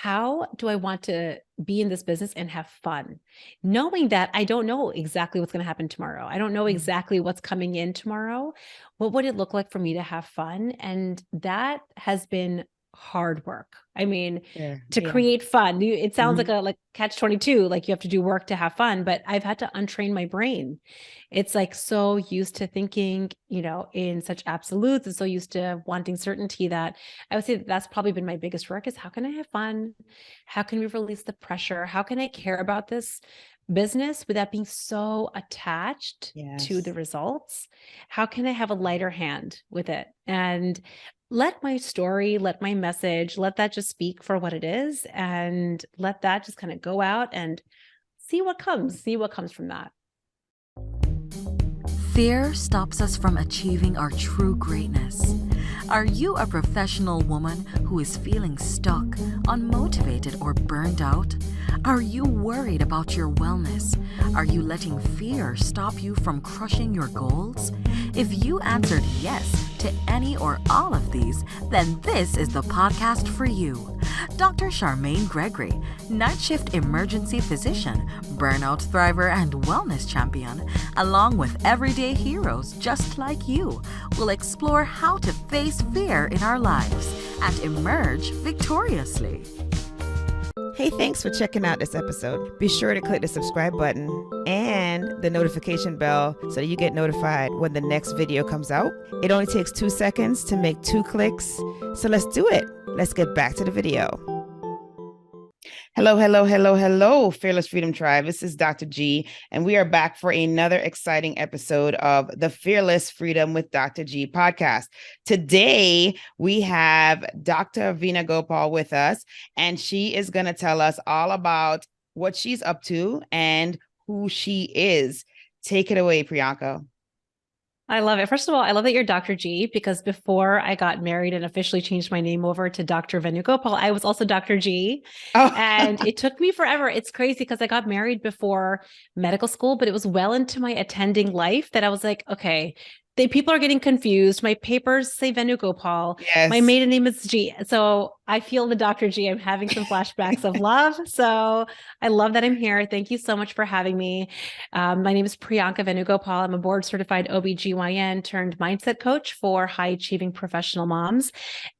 how do I want to be in this business and have fun? Knowing that I don't know exactly what's going to happen tomorrow. I don't know exactly what's coming in tomorrow. What would it look like for me to have fun? And that has been hard work. I mean, Yeah. to Yeah. create fun, it sounds like Mhm. a catch 22, like you have to do work to have fun, but I've had to untrain my brain. It's like so used to thinking, in such absolutes and so used to wanting certainty that I would say that that's probably been my biggest work is how can I have fun? How can we release the pressure? How can I care about this business without being so attached to the Yes. results? How can I have a lighter hand with it? And let my story, let my message, let that just speak for what it is, and let that just kind of go out and see what comes from that. Fear stops us from achieving our true greatness. Are you a professional woman who is feeling stuck, unmotivated, or burned out? Are you worried about your wellness? Are you letting fear stop you from crushing your goals? If you answered yes to any or all of these, then this is the podcast for you. Dr. Charmaine Gregory, night shift emergency physician, burnout thriver, and wellness champion, along with everyday heroes just like you, will explore how to face fear in our lives and emerge victoriously. Hey, thanks for checking out this episode. Be sure to click the subscribe button and the notification bell so that you get notified when the next video comes out. It only takes 2 seconds to make 2 clicks. So let's do it. Let's get back to the video. Hello, hello, hello, hello, Fearless Freedom Tribe. This is Dr. G, and we are back for another exciting episode of the Fearless Freedom with Dr. G podcast. Today, we have Dr. Venugopal with us, and she is going to tell us all about what she's up to and who she is. Take it away, Priyanka. I love it. First of all, I love that you're Dr. G because before I got married and officially changed my name over to Dr. Venugopal, I was also Dr. G. Oh, And it took me forever. It's crazy because I got married before medical school, but it was well into my attending life that I was like, okay, people are getting confused. My papers say Venugopal. My yes. maiden name is G. So I feel the Dr. G. I'm having some flashbacks of love. So I love that I'm here. Thank you so much for having me. My name is Priyanka Venugopal. I'm a board certified OBGYN turned mindset coach for high achieving professional moms.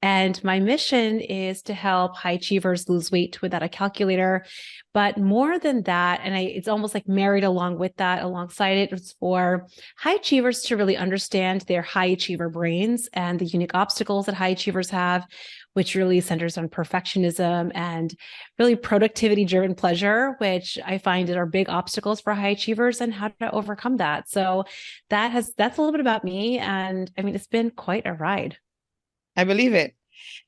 And my mission is to help high achievers lose weight without a calculator. But more than that, and it's almost like married along with that, alongside it, it's for high achievers to really understand their high achiever brains and the unique obstacles that high achievers have, which really centers on perfectionism and really productivity driven pleasure, which I find are big obstacles for high achievers and how to overcome that. So that's a little bit about me. And I mean, it's been quite a ride. I believe it.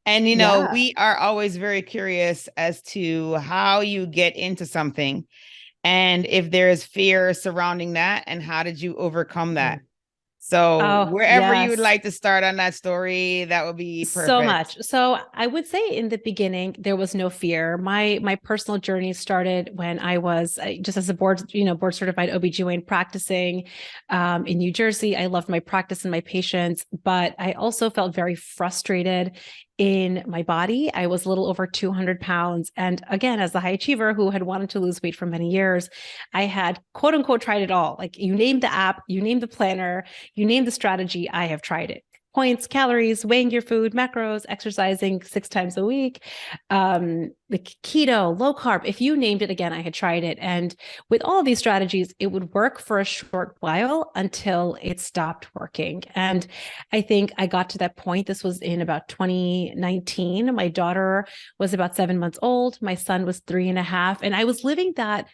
And, Yeah. we are always very curious as to how you get into something and if there is fear surrounding that and how did you overcome that? So Oh, wherever you would yes. like to start on that story, that would be So perfect. much. So I would say in the beginning there was no fear. My personal journey started when I was just as a board certified OBGYN practicing in New Jersey. I loved my practice and my patients, but I also felt very frustrated in my body. I was a little over 200 pounds. And again, as a high achiever who had wanted to lose weight for many years, I had quote unquote tried it all. Like you name the app, you name the planner, you name the strategy, I have tried it. Points, calories, weighing your food, macros, exercising 6 times a week, the keto, low carb. If you named it, again, I had tried it. And with all of these strategies, it would work for a short while until it stopped working. And I think I got to that point. This was in about 2019. My daughter was about 7 months old. My son was 3.5. And I was living that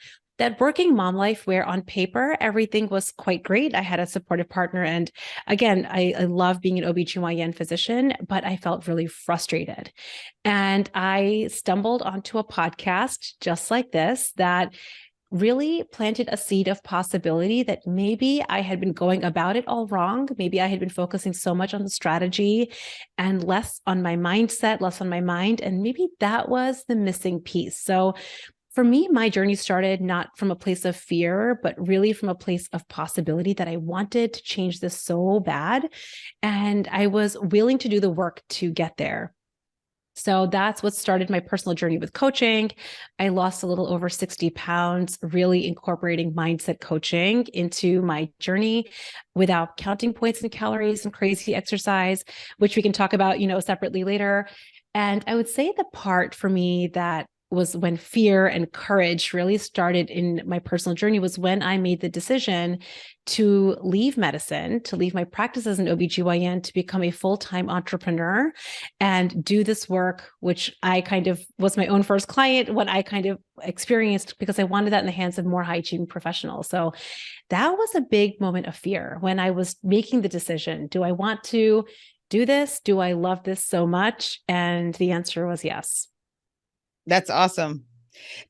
working mom life where on paper, everything was quite great. I had a supportive partner. And again, I love being an OBGYN physician, but I felt really frustrated. And I stumbled onto a podcast just like this that really planted a seed of possibility that maybe I had been going about it all wrong. Maybe I had been focusing so much on the strategy and less on my mindset, less on my mind. And maybe that was the missing piece. So for me, my journey started not from a place of fear, but really from a place of possibility that I wanted to change this so bad. And I was willing to do the work to get there. So that's what started my personal journey with coaching. I lost a little over 60 pounds, really incorporating mindset coaching into my journey without counting points and calories and crazy exercise, which we can talk about, separately later. And I would say the part for me that was when fear and courage really started in my personal journey was when I made the decision to leave medicine, to leave my practice as an OBGYN, to become a full-time entrepreneur and do this work, which I kind of was my own first client, what I kind of experienced because I wanted that in the hands of more high-achieving professionals. So that was a big moment of fear when I was making the decision. Do I want to do this? Do I love this so much? And the answer was yes. That's awesome.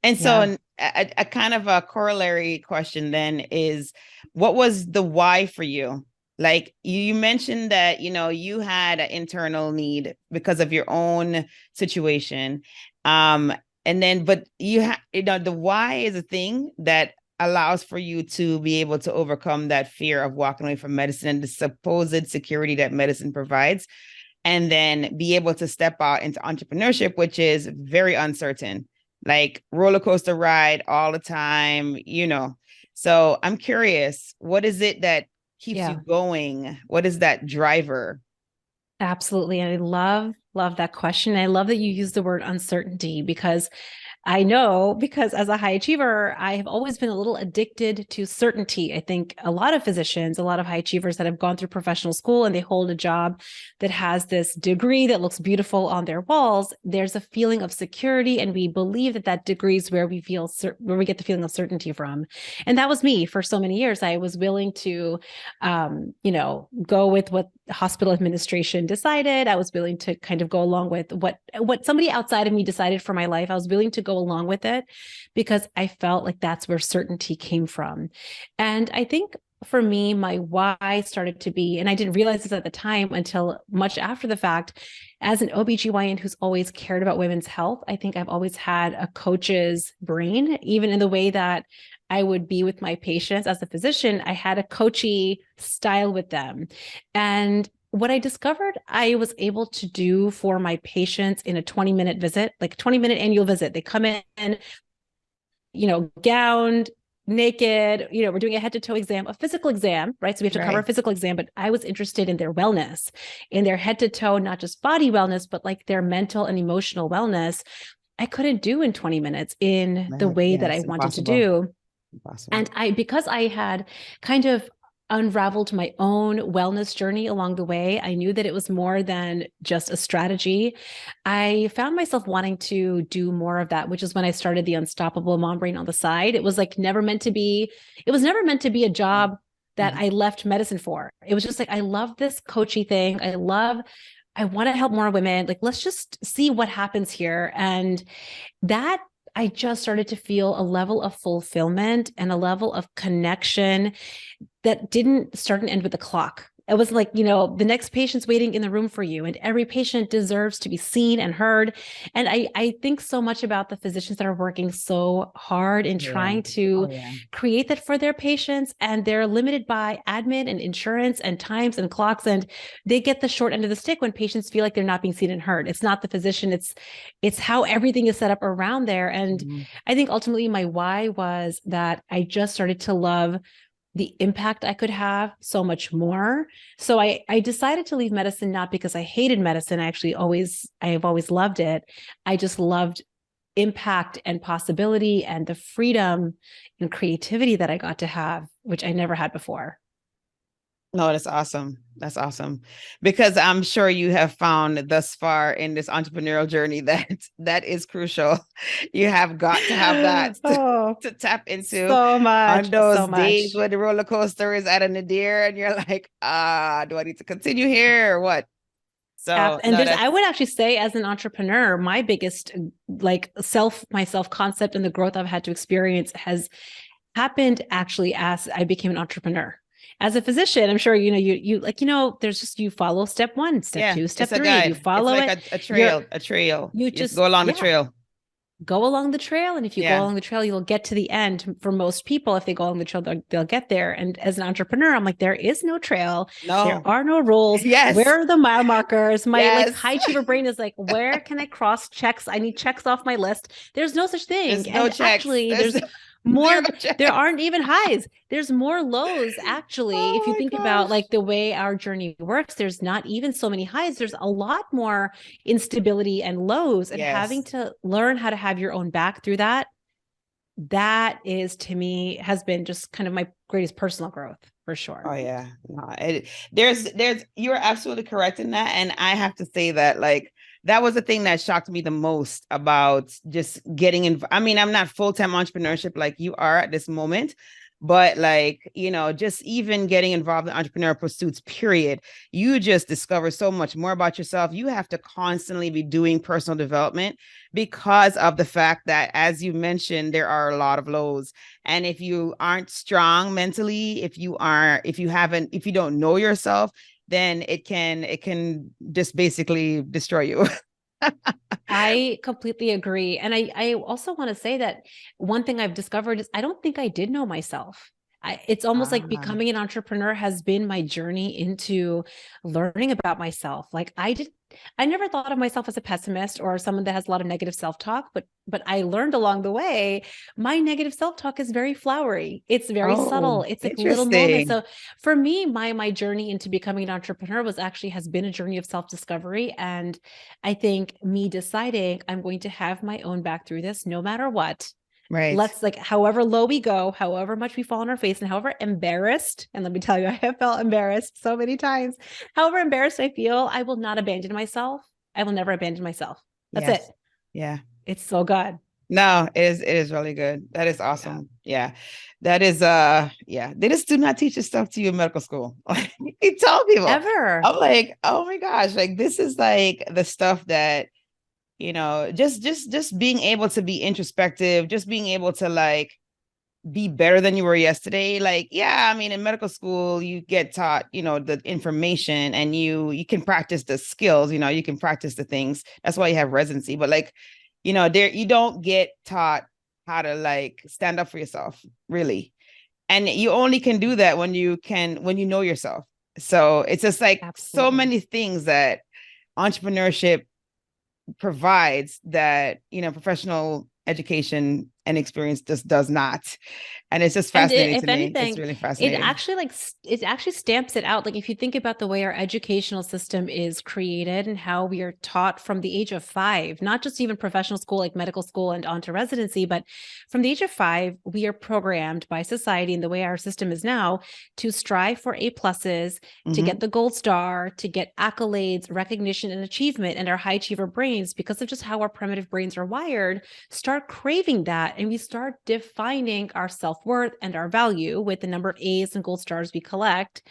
And so a kind of a corollary question then is, what was the why for you? Like you mentioned that, you had an internal need because of your own situation. And then, but the why is a thing that allows for you to be able to overcome that fear of walking away from medicine and the supposed security that medicine provides, and then be able to step out into entrepreneurship, which is very uncertain, like roller coaster ride all the time, So I'm curious, what is it that keeps you going? What is that driver? Absolutely. And I love that question. I love that you use the word uncertainty because I know, because as a high achiever, I have always been a little addicted to certainty. I think a lot of physicians, a lot of high achievers that have gone through professional school and they hold a job that has this degree that looks beautiful on their walls, there's a feeling of security. And we believe that degree is where we get the feeling of certainty from. And that was me for so many years. I was willing to, go with what hospital administration decided. I was willing to kind of go along with what somebody outside of me decided for my life. I was willing to go along with it because I felt like that's where certainty came from. And I think for me, my why started to be, and I didn't realize this at the time until much after the fact, as an OBGYN who's always cared about women's health, I think I've always had a coach's brain, even in the way that I would be with my patients as a physician. I had a coachy style with them. And what I discovered I was able to do for my patients in a 20-minute visit, like 20-minute annual visit, they come in, gowned, naked, we're doing a head to toe exam, a physical exam, right? So we have to cover a physical exam, but I was interested in their wellness, in their head to toe, not just body wellness, but like their mental and emotional wellness. I couldn't do in 20 minutes in the way that I wanted to do. And because I had kind of unraveled my own wellness journey along the way, I knew that it was more than just a strategy. I found myself wanting to do more of that, which is when I started the Unstoppable Mom Brain on the side. It was never meant to be a job that I left medicine for. It was just like, I love this coachy thing. I want to help more women. Like, let's just see what happens here. And that I just started to feel a level of fulfillment and a level of connection that didn't start and end with the clock. It was like, the next patient's waiting in the room for you, and every patient deserves to be seen and heard. And I think so much about the physicians that are working so hard in trying to create that for their patients, and they're limited by admin and insurance and times and clocks, and they get the short end of the stick when patients feel like they're not being seen and heard. It's not the physician, it's how everything is set up around there. And I think ultimately my why was that I just started to love the impact I could have so much more. So I decided to leave medicine, not because I hated medicine. I have always loved it. I just loved impact and possibility and the freedom and creativity that I got to have, which I never had before. No, that's awesome. That's awesome. Because I'm sure you have found thus far in this entrepreneurial journey that is crucial. You have got to have that to tap into so much on those days where the roller coaster is at a nadir and you're like, do I need to continue here or what? So, I would actually say, as an entrepreneur, my biggest my self-concept and the growth I've had to experience has happened actually as I became an entrepreneur. As a physician, I'm sure, there's just, you follow step 1, step 2, step 3, you follow it's like a trail. You just go along the trail. go along the trail. And if you go along the trail, you'll get to the end. For most people, if they go along the trail, they'll get there. And as an entrepreneur, I'm like, there is no trail. No. There are no rules. Yes. Where are the mile markers? My like high achiever brain is like, where can I cross checks? I need checks off my list. There's no such thing. There's no checks. Actually, there's more. There aren't even highs. There's more lows. Actually, if you think about like the way our journey works, there's not even so many highs. There's a lot more instability and lows, and having to learn how to have your own back through that. That is, to me, has been just kind of my greatest personal growth for sure. Oh yeah, no, there's you're absolutely correct in that, and I have to say that like that was the thing that shocked me the most about just getting in. I mean, I'm not full-time entrepreneurship like you are at this moment, but like, you know, just even getting involved in entrepreneurial pursuits, period, you just discover so much more about yourself. You have to constantly be doing personal development because of the fact that, as you mentioned, there are a lot of lows. And if you aren't strong mentally, if you don't know yourself, then it can just basically destroy you. I completely agree. And I also want to say that one thing I've discovered is I don't think I did know myself. It's almost like becoming an entrepreneur has been my journey into learning about myself. Like I never thought of myself as a pessimist or someone that has a lot of negative self-talk, but I learned along the way, my negative self-talk is very flowery. It's very subtle. It's like little moments. So for me, my journey into becoming an entrepreneur has been a journey of self-discovery. And I think me deciding I'm going to have my own back through this, no matter what. Right. Let's like, however low we go, however much we fall on our face, and however embarrassed, and let me tell you, I have felt embarrassed so many times. However embarrassed I feel, I will not abandon myself. I will never abandon myself. That's it. Yeah. It's so good. No, it is really good. That is awesome. Yeah. That is, they just do not teach this stuff to you in medical school. You tell people. Ever. I'm like, oh my gosh, like this is like the stuff that, you know, just being able to be introspective, just being able to like be better than you were yesterday. Like, yeah, I mean, in medical school, you get taught, you know, the information and you can practice the skills, you know, you can practice the things. That's why you have residency. But like, you know, you don't get taught how to like stand up for yourself, really. And you only can do that when you know yourself. So it's just like so many things that entrepreneurship provides that, you know, professional education and experience just does not. And it's just fascinating to me. It's really fascinating. It actually stamps it out. Like if you think about the way our educational system is created and how we are taught from the age of 5, not just even professional school, like medical school and onto residency, but from the age of 5, we are programmed by society and the way our system is now to strive for A+, to get the gold star, to get accolades, recognition, and achievement. And our high achiever brains, because of just how our primitive brains are wired, start craving that. And we start defining our self-worth and our value with the number of A's and gold stars we collect.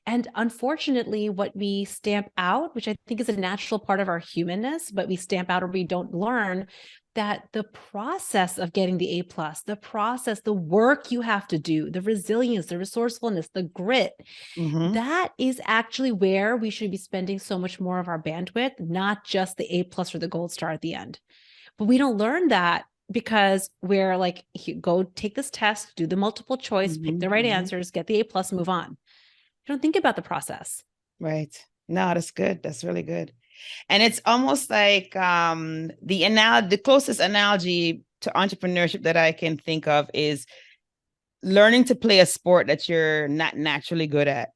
And unfortunately, what we stamp out, which I think is a natural part of our humanness, but we stamp out or we don't learn that the process of getting the A+, the process, the work you have to do, the resilience, the resourcefulness, the grit, that is actually where we should be spending so much more of our bandwidth, not just the A+ or the gold star at the end. But we don't learn that because we're like, go take this test, do the multiple choice, pick the right answers, get the A+, move on. You don't think about the process. Right. No, that's good. That's really good. And it's almost like the closest analogy to entrepreneurship that I can think of is learning to play a sport that you're not naturally good at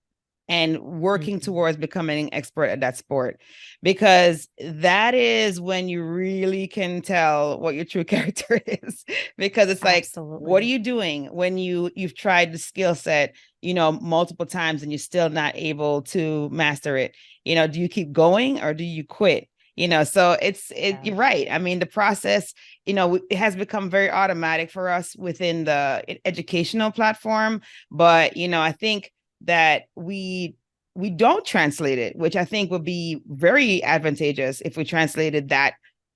and working towards becoming an expert at that sport, because that is when you really can tell what your true character is. Because it's like, what are you doing when you've tried the skill set, you know, multiple times and you're still not able to master it? You know, do you keep going or do you quit? You know, so you're right. I mean, the process, you know, it has become very automatic for us within the educational platform. But, you know, I think that we don't translate it, which I think would be very advantageous if we translated that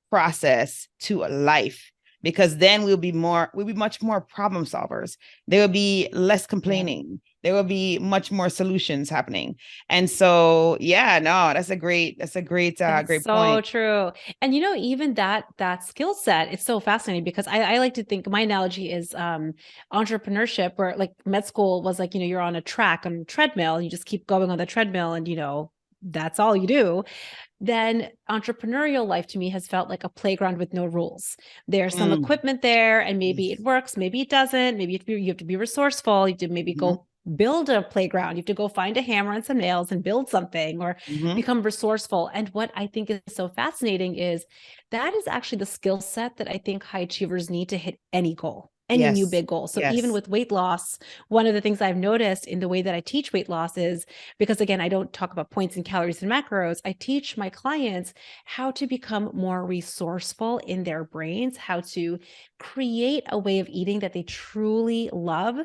process to a life, because then we'll be much more problem solvers. There will be less complaining. there will be much more solutions happening. And so, yeah, no, that's a great That's great so point. true. And even that skill set, it's so fascinating because I like to think my analogy is entrepreneurship, where like med school was like, you're on a track on a treadmill and you just keep going on the treadmill and that's all you do. Then entrepreneurial life to me has felt like a playground with no rules. There's some Mm, equipment there and maybe it yes. works, maybe it doesn't. Maybe you have to be resourceful. You have to maybe Mhm, go build a playground. You have to go find a hammer and some nails and build something or mhm. become resourceful. And what I think is so fascinating is that is actually the skill set that I think high achievers need to hit any goal, any new Yes. big goal. So even Yes. with weight loss, one of the things I've noticed in the way that I teach weight loss is because again, I don't talk about points and calories and macros. I teach my clients how to become more resourceful in their brains, how to create a way of eating that they truly love,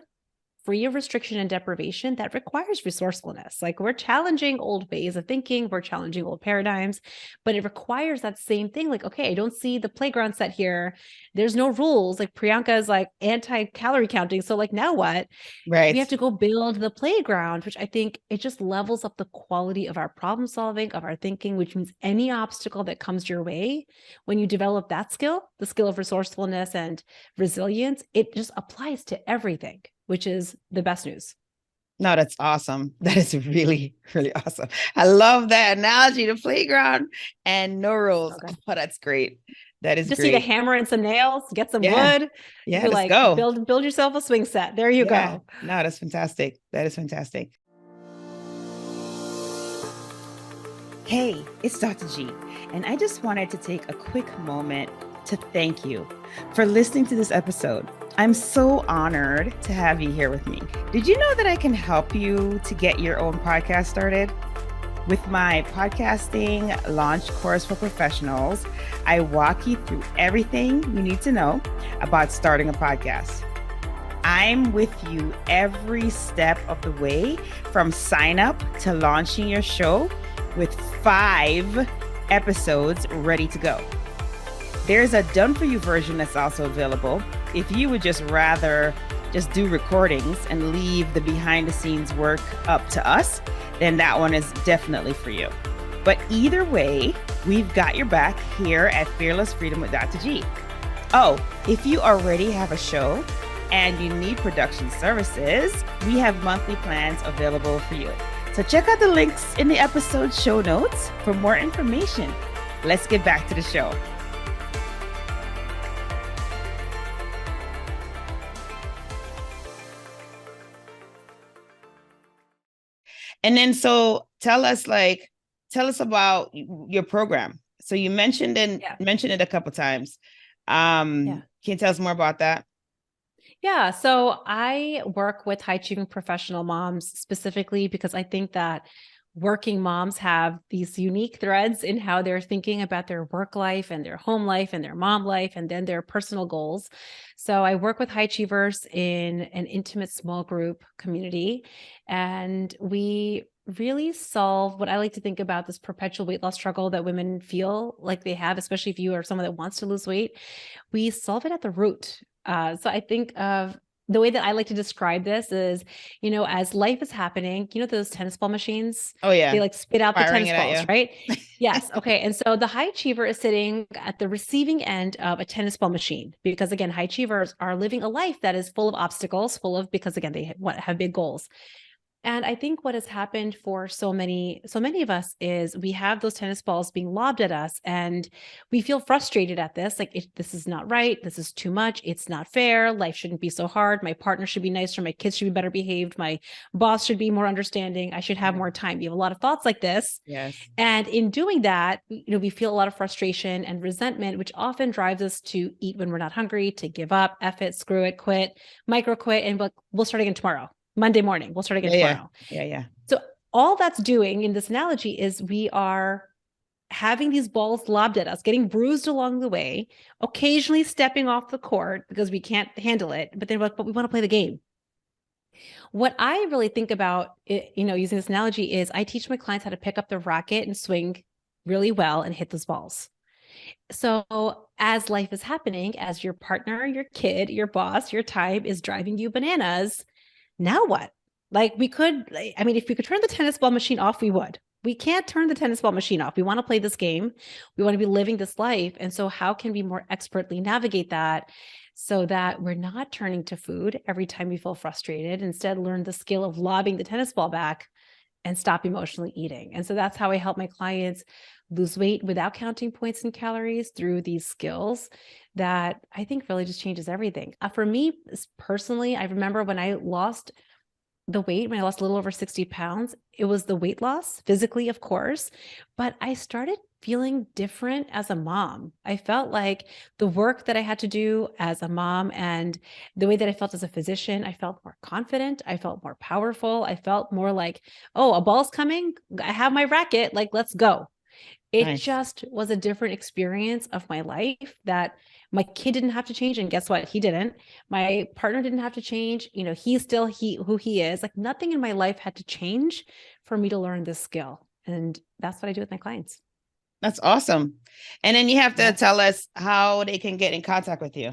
free of restriction and deprivation, that requires resourcefulness. Like we're challenging old ways of thinking, we're challenging old paradigms, but it requires that same thing. Like, okay, I don't see the playground set here. There's no rules. Like Priyanka is like anti-calorie counting. So like now what? We Right. have to go build the playground, which I think it just levels up the quality of our problem solving, of our thinking, which means any obstacle that comes your way, when you develop that skill, the skill of resourcefulness and resilience, it just applies to everything, which is the best news. No, that's awesome. That is really, really awesome. I love that analogy, the playground and no rules. So good. Oh, that's great. That is Just need a great. hammer and some nails, get some Yeah. wood. Yeah, You let's like go. build yourself a swing set. There you Yeah. go. No, that's fantastic. That is fantastic. Hey, it's Dr. G, and I just wanted to take a quick moment to thank you for listening to this episode. I'm so honored to have you here with me. Did you know that I can help you to get your own podcast started? With my podcasting launch course for professionals, I walk you through everything you need to know about starting a podcast. I'm with you every step of the way from sign up to launching your show with 5 episodes ready to go. There's a done for you version that's also available. If you would just rather just do recordings and leave the behind the scenes work up to us, then that one is definitely for you. But either way, we've got your back here at Fearless Freedom with Dr. G. Oh, if you already have a show and you need production services, we have monthly plans available for you. So check out the links in the episode show notes for more information. Let's get back to the show. And then so tell us about your program. So you mentioned it a couple times. Can you tell us more about that? Yeah. So I work with high achieving professional moms specifically because I think that working moms have these unique threads in how they're thinking about their work life and their home life and their mom life and then their personal goals. So I work with high achievers in an intimate small group community, and we really solve what I like to think about, this perpetual weight loss struggle that women feel like they have, especially if you are someone that wants to lose weight. We solve it at the root. So I think of the way that I like to describe this is, as life is happening, those tennis ball machines, Oh yeah. they like spit out the Firing tennis it at balls, you. right? Yes. Okay. And so the high achiever is sitting at the receiving end of a tennis ball machine because again, high achievers are living a life that is full of obstacles, because again, they have big goals. And I think what has happened for so many of us is we have those tennis balls being lobbed at us and we feel frustrated at this. Like, this is not right. This is too much. It's not fair. Life shouldn't be so hard. My partner should be nicer. My kids should be better behaved. My boss should be more understanding. I should have more time. You have a lot of thoughts like this. Yes. And in doing that, we feel a lot of frustration and resentment, which often drives us to eat when we're not hungry, to give up, F it, screw it, quit, micro quit, and we'll start again tomorrow. Monday morning, we'll start again tomorrow. Yeah. So all that's doing in this analogy is we are having these balls lobbed at us, getting bruised along the way, occasionally stepping off the court because we can't handle it, but we want to play the game. What I really think about, using this analogy is I teach my clients how to pick up the racket and swing really well and hit those balls. So as life is happening, as your partner, your kid, your boss, your time is driving you bananas, now what? Like we could, I mean, if we could turn the tennis ball machine off, we would. We can't turn the tennis ball machine off. We want to play this game. We want to be living this life. And so how can we more expertly navigate that so that we're not turning to food every time we feel frustrated, instead learn the skill of lobbing the tennis ball back and stop emotionally eating. And so that's how I help my clients lose weight without counting points and calories through these skills that I think really just changes everything. For me personally, I remember when I lost the weight, when I lost a little over 60 pounds, it was the weight loss physically, of course, but I started feeling different as a mom. I felt like the work that I had to do as a mom and the way that I felt as a physician, I felt more confident. I felt more powerful. I felt more like, oh, a ball's coming. I have my racket. Like, let's go. It Nice. just was a different experience of my life that my kid didn't have to change. And guess what? He didn't. My partner didn't have to change. You know, he's still who he is. Like nothing in my life had to change for me to learn this skill. And that's what I do with my clients. That's awesome. And then you have to Yeah. tell us how they can get in contact with you.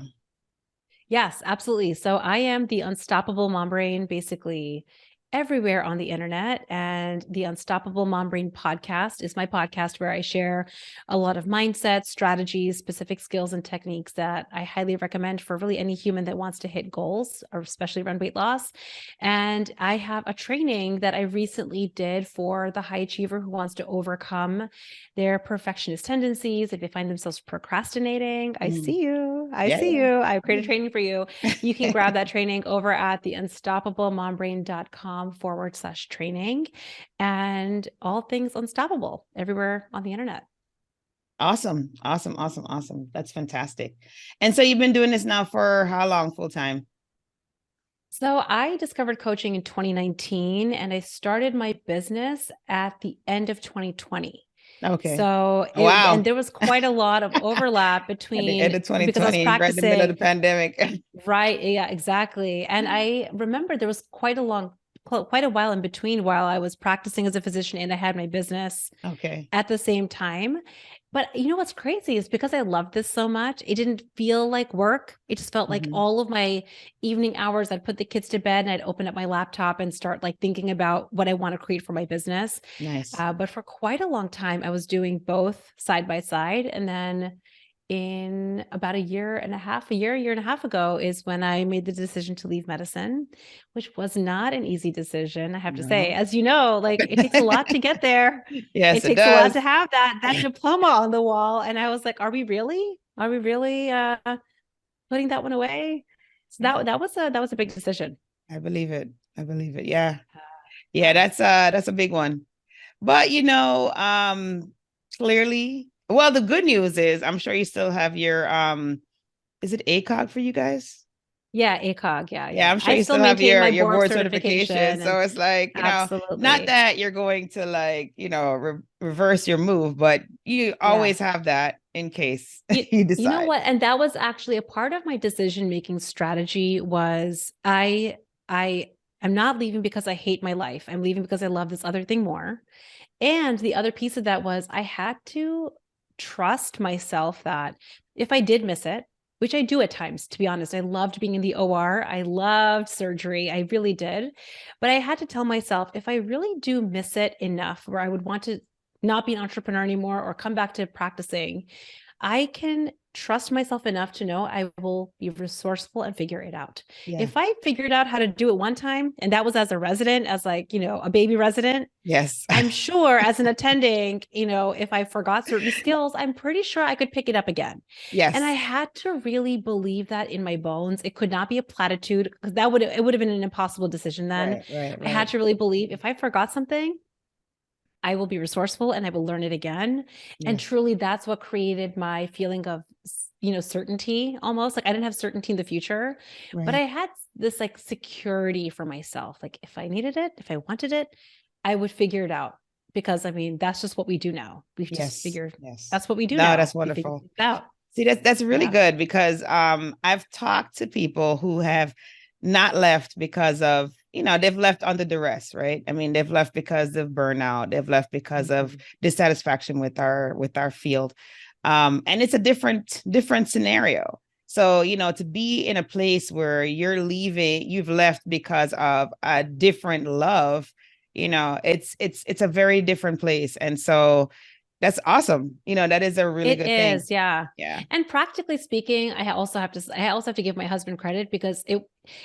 Yes, absolutely. So I am the Unstoppable Mom Brain, basically everywhere on the internet. And the Unstoppable Mom Brain podcast is my podcast where I share a lot of mindset, strategies, specific skills, and techniques that I highly recommend for really any human that wants to hit goals, or especially around weight loss. And I have a training that I recently did for the high achiever who wants to overcome their perfectionist tendencies. If they find themselves procrastinating, I see you. I see you. I've created a training for you. You can grab that training over at the unstoppablemombrain.com/training, and all things unstoppable everywhere on the internet. Awesome. Awesome. Awesome. Awesome. That's fantastic. And so you've been doing this now for how long full time? So I discovered coaching in 2019 and I started my business at the end of 2020. Okay. So, Wow. and there was quite a lot of overlap At between, the end of because I was 2020, right in the middle of the practicing, pandemic. right? Yeah, exactly. And I remember there was quite a while in between while I was practicing as a physician and I had my business Okay. at the same time. But you know what's crazy is because I loved this so much, it didn't feel like work. It just felt like all of my evening hours, I'd put the kids to bed and I'd open up my laptop and start like thinking about what I want to create for my business. Nice. But for quite a long time, I was doing both side by side. And then in about a year and a half ago is when I made the decision to leave medicine, which was not an easy decision. I have to say, as you know, like it takes a lot to get there. Yes, It takes a lot to have that diploma on the wall. And I was like, are we really putting that one away? So that was a big decision. I believe it. Yeah. Yeah, that's a big one. But clearly, well, the good news is I'm sure you still have your is it ACOG for you guys? Yeah, ACOG. Yeah. Yeah, I'm sure I you still still have maintain your my board certification. So it's like, absolutely. not that you're going to like, reverse your move, but you always have that in case you decide. You know what? And that was actually a part of my decision-making strategy was I'm not leaving because I hate my life. I'm leaving because I love this other thing more. And the other piece of that was I had to trust myself that if I did miss it, which I do at times, to be honest, I loved being in the OR. I loved surgery. I really did. But I had to tell myself, if I really do miss it enough where I would want to not be an entrepreneur anymore or come back to practicing, I can trust myself enough to know I will be resourceful and figure it out. Yeah. If I figured out how to do it one time, and that was as a resident, as like, a baby resident, yes, I'm sure as an attending, if I forgot certain skills, I'm pretty sure I could pick it up again. Yes. And I had to really believe that in my bones. It could not be a platitude because it would have been an impossible decision then. Right. I had to really believe if I forgot something, I will be resourceful and I will learn it again. Yes. And truly that's what created my feeling of, certainty almost. Like I didn't have certainty in the future, but I had this like security for myself. Like if I needed it, if I wanted it, I would figure it out because that's just what we do now. We've just figured that's what we do now. That's wonderful. Out. See, that's really good because I've talked to people who have not left because of, they've left under duress, right? I mean, they've left because of burnout. They've left because of dissatisfaction with our field. And it's a different scenario. So, to be in a place where you've left because of a different love, it's a very different place. And so that's awesome. That is a really It good thing. is, yeah. Yeah. And practically speaking, I also have to give my husband credit because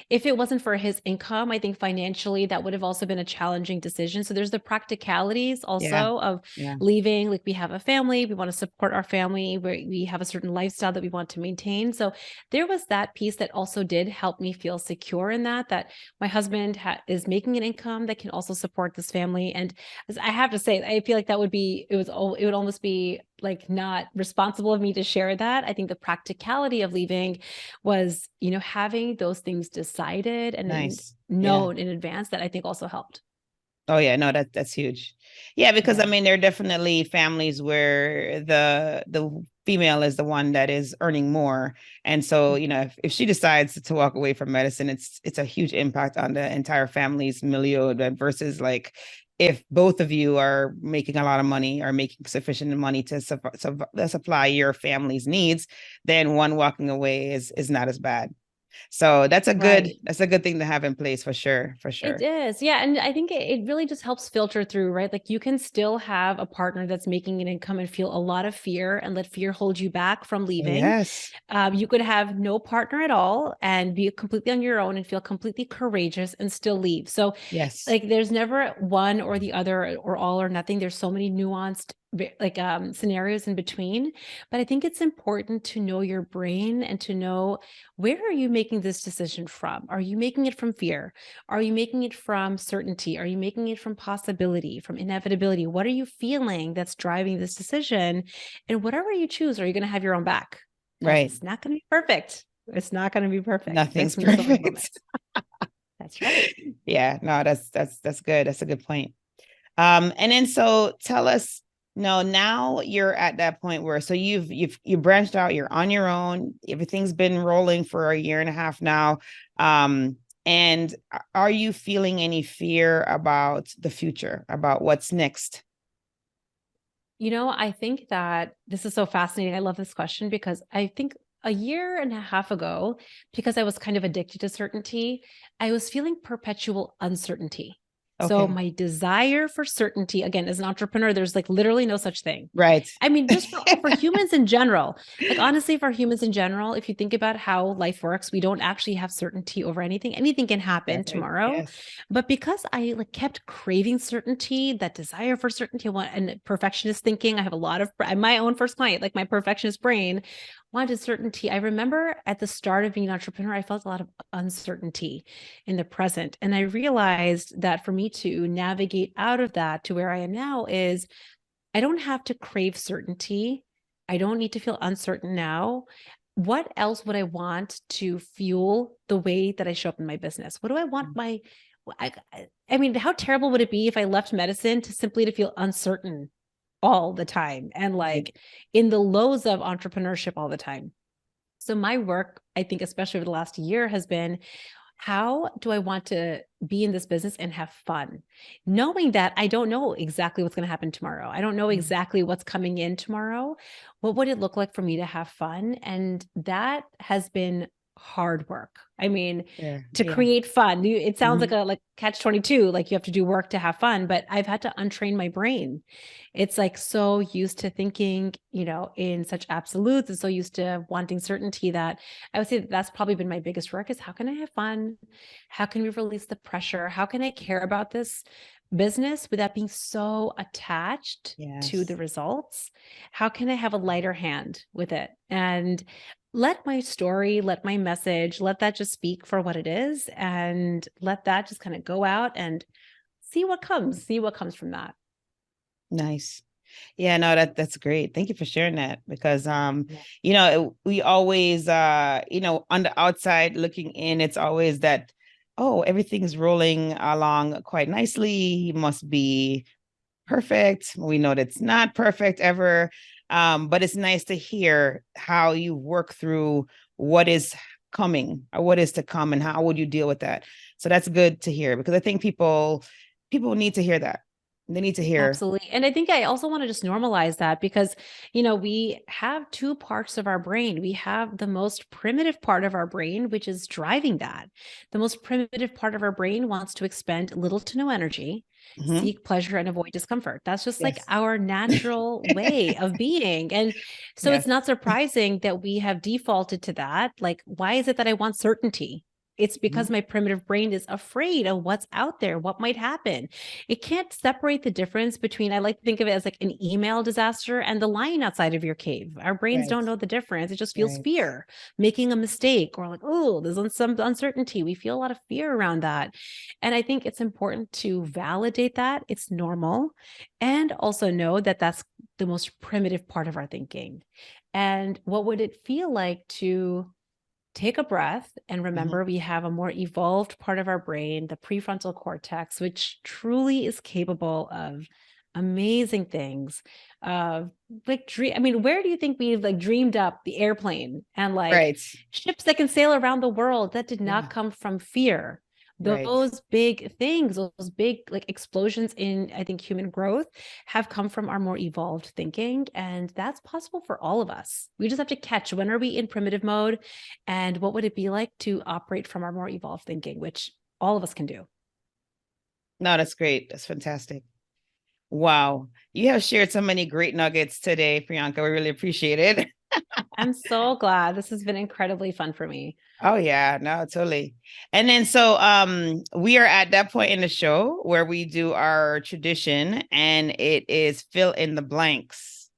if it wasn't for his income, I think financially that would have also been a challenging decision. So there's the practicalities Yeah. also of Yeah. leaving. Like we have a family, we want to support our family, we have a certain lifestyle that we want to maintain. So there was that piece that also did help me feel secure in that my husband is making an income that can also support this family. And I have to say, I feel like it would almost be like not responsible of me to share that. I think the practicality of leaving was, having those things decided and Nice. Yeah. known in advance that I think also helped. Oh yeah, no, that's huge. Yeah, because I Yeah. mean, there are definitely families where the female is the one that is earning more. And so, if she decides to walk away from medicine, it's a huge impact on the entire family's milieu versus like if both of you are making a lot of money or making sufficient money to supply your family's needs, then one walking away is not as bad. So Right. that's a good thing to have in place for sure, for It sure. is. Yeah. And I think it really just helps filter through, right? Like you can still have a partner that's making an income and feel a lot of fear and let fear hold you back from leaving. Yes. You could have no partner at all and be completely on your own and feel completely courageous and still leave. So, Yes. like, there's never one or the other or all or nothing. There's so many nuanced scenarios in between. But I think it's important to know your brain and to know, where are you making this decision from? Are you making it from fear? Are you making it from certainty? Are you making it from possibility, from inevitability? What are you feeling that's driving this decision? And whatever you choose, are you going to have your own back? Because Right. it's not going to be perfect. It's not going to be perfect. There's Nothing's going to be so many perfect. moments. That's right. Yeah, no, that's good. That's a good point. And then so tell us, no, now you're at that point where so you branched out, you're on your own, everything's been rolling for a year and a half now. And are you feeling any fear about the future, about what's next? I think that this is so fascinating. I love this question because I think a year and a half ago, because I was kind of addicted to certainty, I was feeling perpetual uncertainty. So Okay. my desire for certainty, again, as an entrepreneur, there's like literally no such thing. Right. I mean, just for humans in general, like honestly, for humans in general, if you think about how life works, we don't actually have certainty over anything. Anything can happen Exactly. tomorrow. Yes. But because I like kept craving certainty, that desire for certainty, and perfectionist thinking, I have a lot of my own first client, like my perfectionist brain wanted certainty. I remember at the start of being an entrepreneur, I felt a lot of uncertainty in the present. And I realized that for me to navigate out of that to where I am now is I don't have to crave certainty. I don't need to feel uncertain now. What else would I want to fuel the way that I show up in my business? What do I want I mean, how terrible would it be if I left medicine to feel uncertain all the time and Right. like in the lows of entrepreneurship all the time? So my work, I think, especially over the last year, has been, how do I want to be in this business and have fun? Knowing that I don't know exactly what's going to happen tomorrow. I don't know exactly what's coming in tomorrow. What would it look like for me to have fun? And that has been hard work. I mean, Yeah. to Yeah. create fun, it sounds like Mhm. a catch 22, like you have to do work to have fun, but I've had to untrain my brain. It's like so used to thinking, in such absolutes and so used to wanting certainty that I would say that's probably been my biggest work is, how can I have fun? How can we release the pressure? How can I care about this business without being so attached to Yes. the results? How can I have a lighter hand with it and let my story, let my message, let that just speak for what it is, and let that just kind of go out and see what comes from that. Nice. Yeah, no, that's great. Thank you for sharing that because Yeah. we always on the outside looking in, it's always that, oh, everything's rolling along quite nicely. He must be perfect. We know that's not perfect ever. But it's nice to hear how you work through what is coming or what is to come and how would you deal with that. So that's good to hear because I think people need to hear that. They need to hear. Absolutely. And I think I also want to just normalize that because, we have two parts of our brain. We have the most primitive part of our brain, which is driving that. The most primitive part of our brain wants to expend little to no energy, seek pleasure, and avoid discomfort. That's just like our natural way of being. And so it's not surprising that we have defaulted to that. Like, why is it that I want certainty? It's because my primitive brain is afraid of what's out there, what might happen. It can't separate the difference between, I like to think of it as like an email disaster and the lion outside of your cave. Our brains don't know the difference. It just feels fear, making a mistake, or like, oh, there's some uncertainty. We feel a lot of fear around that. And I think it's important to validate that it's normal and also know that that's the most primitive part of our thinking. And what would it feel like to take a breath and remember we have a more evolved part of our brain, the prefrontal cortex, which truly is capable of amazing things. Like where do you think we've like dreamed up the airplane and like ships that can sail around the world? That did not come from fear. Those big things, those big like explosions in, I think, human growth have come from our more evolved thinking. And that's possible for all of us. We just have to catch, when are we in primitive mode? And what would it be like to operate from our more evolved thinking, which all of us can do. No, that's great. That's fantastic. Wow. You have shared so many great nuggets today, Priyanka. We really appreciate it. I'm so glad. This has been incredibly fun for me. Oh yeah, no, totally. And then so we are at that point in the show where we do our tradition, and it is fill in the blanks.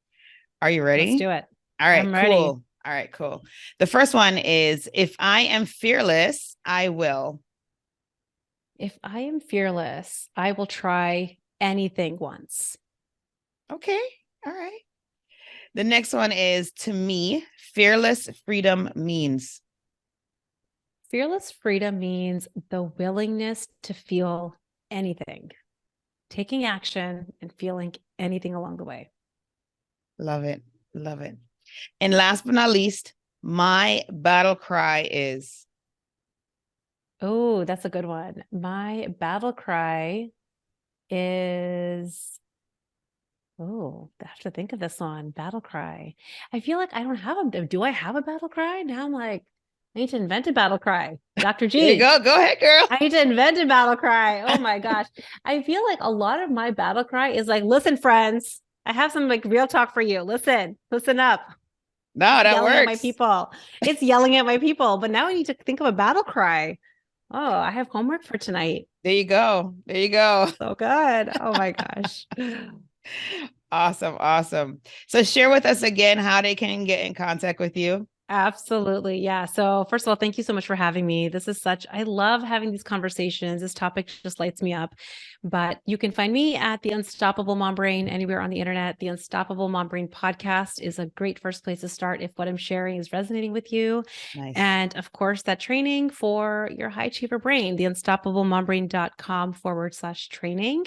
Are you ready? Let's do it. All right, I'm ready. cool. All right, cool. The first one is, if I am fearless, I will. If I am fearless, I will try anything once. Okay. All right. The next one is, to me, fearless freedom means. Fearless freedom means the willingness to feel anything, taking action and feeling anything along the way. Love it. Love it. And last but not least, my battle cry is. Oh, that's a good one. My battle cry is, oh, I have to think of this one. Battle cry. I feel like I don't have a, do I have a battle cry? Now I'm like, I need to invent a battle cry. Dr. G. There you go. Go ahead, girl. I need to invent a battle cry. Oh my gosh. I feel like a lot of my battle cry is like, listen, friends, I have some like real talk for you. Listen up. No, that yelling works. At my people. It's yelling at my people. But now I need to think of a battle cry. Oh, I have homework for tonight. There you go. There you go. So good. Oh my gosh. Awesome. Awesome. So share with us again how they can get in contact with you. Absolutely. Yeah. So first of all, thank you so much for having me. I love having these conversations. This topic just lights me up. But you can find me at The Unstoppable Mom Brain anywhere on the internet. The Unstoppable Mom Brain podcast is a great first place to start if what I'm sharing is resonating with you. Nice. And of course, that training for your high achiever brain, theunstoppablemombrain.com/training.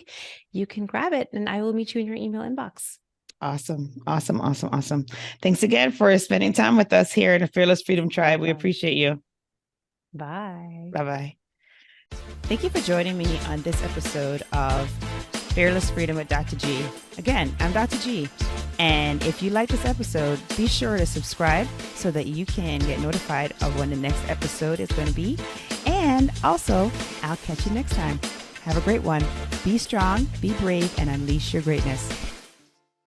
You can grab it and I will meet you in your email inbox. Awesome. Awesome. Awesome. Awesome. Thanks again for spending time with us here in the Fearless Freedom Tribe. We appreciate you. Bye. Bye-bye. Thank you for joining me on this episode of Fearless Freedom with Dr. G. Again, I'm Dr. G. And if you like this episode, be sure to subscribe so that you can get notified of when the next episode is going to be. And also, I'll catch you next time. Have a great one. Be strong, be brave, and unleash your greatness.